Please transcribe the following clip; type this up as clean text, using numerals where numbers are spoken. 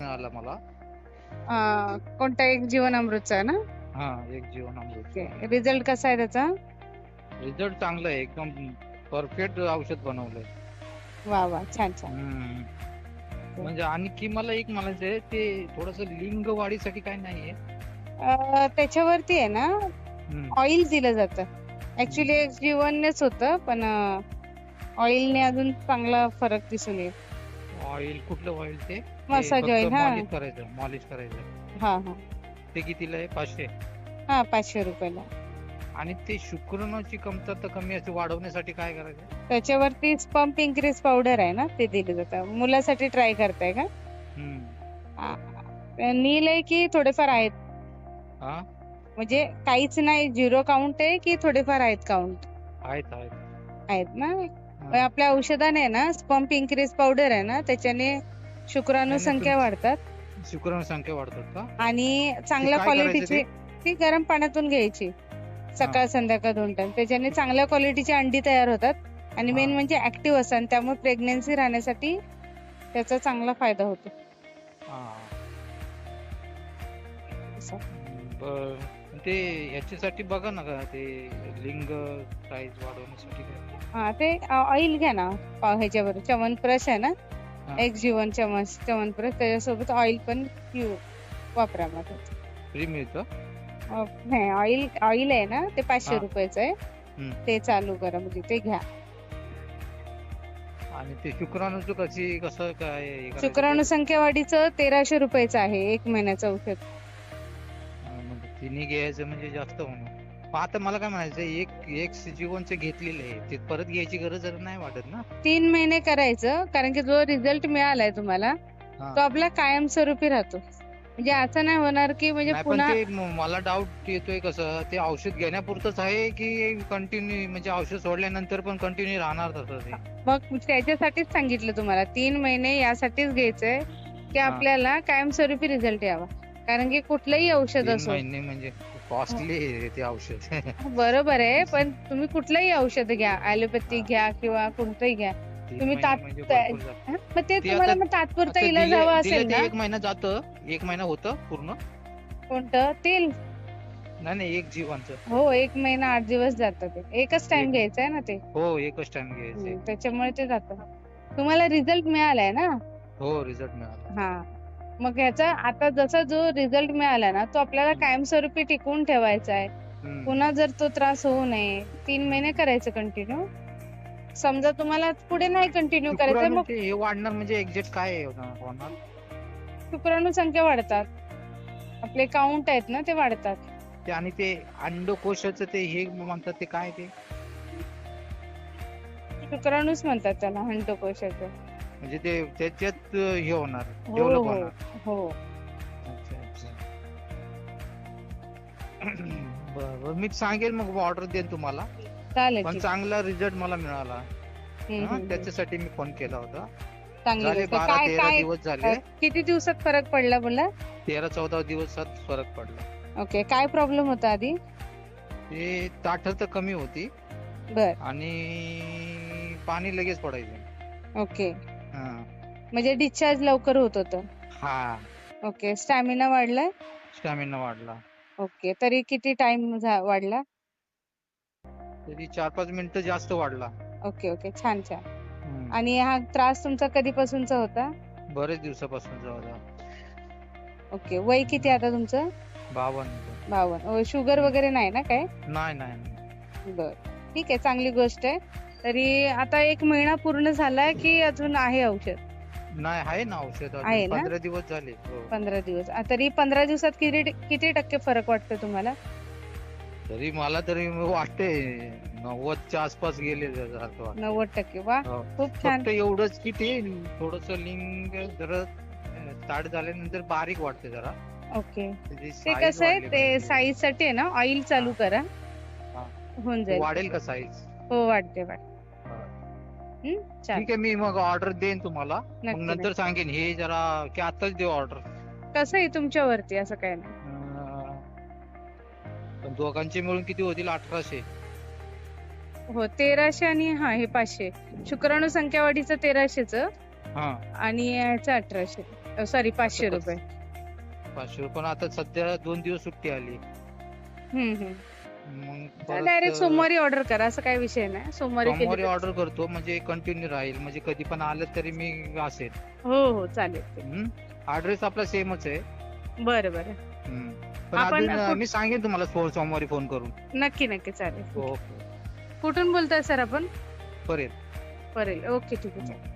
मिळाला मला. कोणता एक जीवन अमृतचा ना? हा, एक जीवन अमृत. रिझल्ट कसा आहे त्याचा? रिझल्ट चांगला आहे, एकदम परफेक्ट औषध बनवलंय. वा वा, छान छान. म्हणजे आणखी मला एक म्हणायचंय, ते थोडस लिंग वाढीसाठी काय नाहीये? त्याच्यावरती आहे ना, ऑइल दिलं जातं. ऍक्च्युली एक जीवननेच होतं, पण ऑइलने अजून चांगला फरक दिसून येईल. ऑइल कुठलं ऑइल? ते मसाज ऑइल. मॉलिश करायचं, मॉलिश करायचं. हा हा. ते कितीला आहे? 500? हा, 500 रुपयाला. आणि ते शुक्रणाची कमतरता कमी असते, वाढवण्यासाठी काय करायचं? त्याच्यावरती पंप इन्क्रीज पावडर आहे ना, ते दिलं जातं. मुलासाठी ट्राय करताय का? नील आहे की थोडेफार आहेत? म्हणजे काहीच नाही, झिरो काउंट आहे की थोडेफार आहेत काउंट? आहेत ना. आपल्या औषधाने ना, पंप इन्क्रीज पावडर आहे ना, त्याच्याने शुक्राणू संख्या वाढतात. शुक्राणू संख्या वाढतात का? आणि चांगल्या क्वालिटीची ती गरम पाण्यातून घ्यायची सकाळ संध्याकाळ 2 टाइम. त्याच्याने चांगल्या क्वालिटीची अंडी तयार होतात आणि मेन म्हणजे ऍक्टिव्ह असतात, त्यामुळे प्रेग्नन्सी राहण्यासाठी त्याचा चांगला फायदा होतो. ते याच्यासाठी बघा ना, ते लिंग साईज वाढवण्यासाठी. ते ऑइल घ्या ना, ह्याच्यावर च्यवनप्रकाश आहे ना, एक जीवन च्यवनप्रकाश, त्याच्यासोबत ऑइल पण वापरा. मध्ये फ्री मिळतं? नाही, ऑइल आहे ना, ते 500 रुपयाचं आहे. ते चालू करा, म्हणजे ते घ्या. आणि ते शुक्राणूचं कसं काय? शुक्राणू संख्या वाढीचं 1300 रुपयाचं आहे, 1 महिन्याचं औषध. तिने घ्यायचं म्हणजे जास्त होणार. आता मला काय म्हणायचं, एक जीवनचे घेतलेले आहे, ते परत घ्यायची गरज नाही वाटत ना? 3 महिने करायचं, कारण की जो रिझल्ट मिळालाय तुम्हाला तो आपला कायमस्वरूपी राहतो. म्हणजे असं नाही होणार की म्हणजे पुन्हा. मला डाऊट येतोय, कसं ते औषध घेण्यापुरतच आहे की कंटिन्यू, म्हणजे औषध सोडल्यानंतर पण कंटिन्यू राहणार तसं ते? मग त्याच्यासाठीच सांगितलं तुम्हाला, 3 महिने यासाठीच घ्यायचंय की आपल्याला कायमस्वरूपी रिझल्ट यावा. कारण की कुठलंही औषध असो, 3 महिने म्हणजे कॉस्टली आहे ते औषध. बरोबर आहे, पण तुम्ही कुठलंही औषध घ्या, ॲलोपॅथी घ्या किंवा कोणतंही घ्या, तुम्ही ते तुम्हाला मग तात्पुरता इलाज हवा असेल ना. 1 महिना जातं, 1 महिना होतं पूर्ण. कोणतं तेल? नाही, एक जीवनचं. हो, 1 महिना 8 दिवस जातं. ते एकच टाइम घ्यायचा आहे ना ते. हो, एकच टाइम घ्यायचं, त्याच्यामुळे ते जातं. तुम्हाला रिझल्ट मिळालाय ना? हो, रिझल्ट मिळाला. मग ह्याचा आता जसा जो रिझल्ट मिळाला ना, तो आपल्याला कायमस्वरूपी टिकवून ठेवायचा आहे. पुन्हा जर तो त्रास होऊ नये, 3 महिने करायचं कंटिन्यू. समजा तुम्हाला पुढे नाही कंटिन्यू करायचं, मग हे वाढणार म्हणजे एक्झॅक्ट काय होणार? शुक्राणू संख्या वाढतात, आपले काउंट आहेत ना ते वाढतात. आणि ते अंडकोशाचं ते हे म्हणतात, ते काय? ते शुक्राणूच म्हणतात त्याला, अंडकोशाचं. म्हणजे ते त्याच्यात हे होणार, डेव्हलप होणार. हो. बरं, मी सांगेल, मग ऑर्डर देईन तुम्हाला. चालेल. पण चांगला रिझल्ट मला मिळाला, त्याच्यासाठी मी फोन केला होता. चांगले 12-13 दिवस झाले. किती दिवसात फरक पडला बोला? 13-14 दिवसात फरक पडला. ओके. काय प्रॉब्लेम होता आधी? ते ताठर कमी होती. बर. आणि पाणी लगेच पडायचं. ओके. म्हणजे डिस्चार्ज लवकर होत होतं. ओके. स्टॅमिना वाढला? स्टॅमिना वाढला. ओके. तरी किती टाइम वाढला? तरी 4-5 मिनिटं जास्त वाढला. ओके ओके, छान छान. आणि हा त्रास तुमचा कधीपासूनचा होता? बरेच दिवसापासूनचा होता. ओके. वय किती आता तुमचं? 52. शुगर वगैरे नाही ना काय? नाही. बर, ठीक आहे, चांगली गोष्ट आहे. तरी आता 1 महिना पूर्ण झालाय की अजून आहे औषध? नाही, आहे ना औषध. आहे ना? 15 दिवस झाले. 15 दिवस. तरी 15 दिवसात किती टक्के फरक वाटतो तुम्हाला? तरी मला वाटते 90च्या आसपास गेले. 90%. वा, खूप छान. फक्त एवढंच की ते थोडस लिंग जरा ताट झाल्यानंतर बारीक वाटते जरा. ओके. ते कसं आहे, ते साईज साठी आहे ना, ऑइल चालू करा, होऊन जाईल. वाढेल का साईज? हो, वाढते. ठीक आहे, मी मग ऑर्डर देईन तुम्हाला, मग नंतर सांगेन. हे जरा की आताच देऊ ऑर्डर? कसं आहे तुमच्यावरती, असं काय नाही. दोघांचे मिळून किती होतील? 1800. हो, 1300 आणि हे 500. शुक्राणू संख्या वाढीचं 1300च आणि याचं 1800. सॉरी 500 आता रुपये. 500 पण आता सध्या 2 दिवस सुट्टी आली. मग परत डायरेक्ट सोमवारी ऑर्डर करा, असं काही विषय नाही. सोमवारी केली सोमवारी तरी ऑर्डर करतो म्हणजे कंटिन्यू राहील, म्हणजे कधी पण आलं तरी मी असेल. हो हो चालेल. ऍड्रेस आपला सेमच आहे. बरं बरं. पण आपण अजून मी सांगेन तुम्हाला सोमवारी फोन करून. नक्की नक्की चालेल. ओके. कुठून बोलताय सर आपण? परेल. परेल. ओके ठीक आहे.